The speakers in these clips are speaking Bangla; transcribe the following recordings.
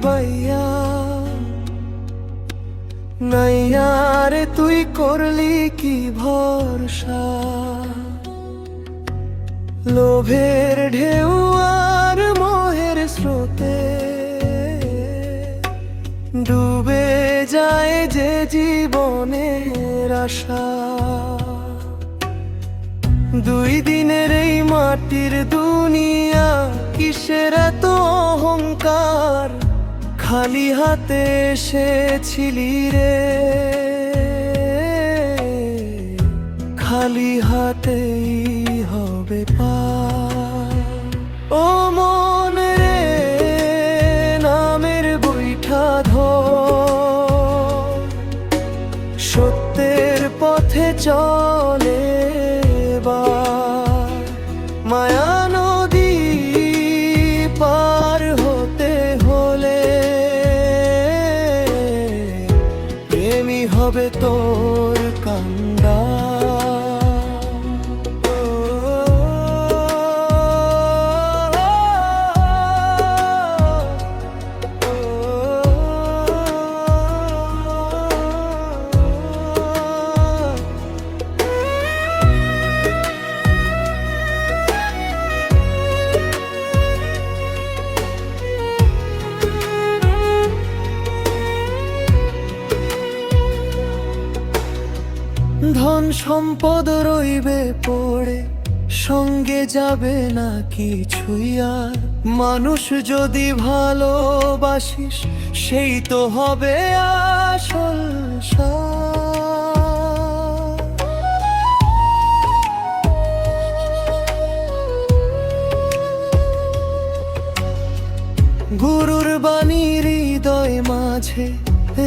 বাইয়া, নাইয়া রে তুই করলি কি ভরসা। লোভের ঢেউ আর মোহের স্রোতে ডুবে যায় যে জীবনের আশা। দুই দিনের এই মাটির দুনিয়া, কিসের এত অহংকার। খালি হাতে এসেছিলি রে, খালি হাতেই হবে পার। ও মন রে, নামের বৈঠা ধর, সত্যের পথে চলে এবার। মায়া নদী পার হতে হলে প্রেমী হবে তোর কান্দা। ধন সম্পদ রইবে পড়ে, সঙ্গে যাবে না কিছুই আর। মানুষ যদি ভালোবাসিস, সেই তো হবে আসল সার। গুরুর বাণী হৃদয় মাঝে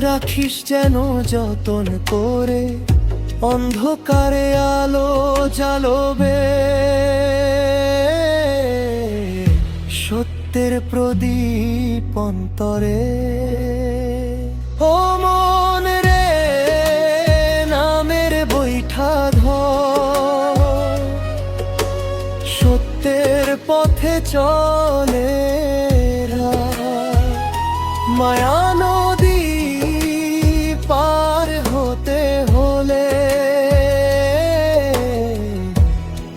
রাখিস যেন যতন করে। অন্ধকারে আলো জ্বালবে, সত্যের প্রদীপ অন্তরে। ও মন রে, নামের বৈঠা ধর, সত্যের পথে চলে মায়া নদী পার হতে হলে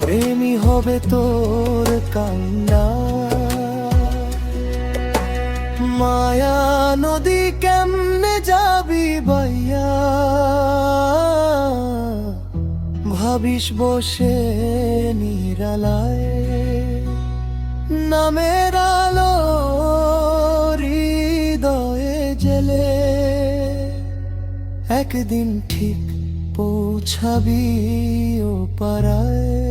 প্রেমী হবে তোর কান্না। মায়া নদী কেমনে যাবি বাইয়া, ভাবিস বসে নিরালায়। নামের আলো হৃদয়ে জেলে একদিন ঠিক পৌঁছাবি ও পারায়।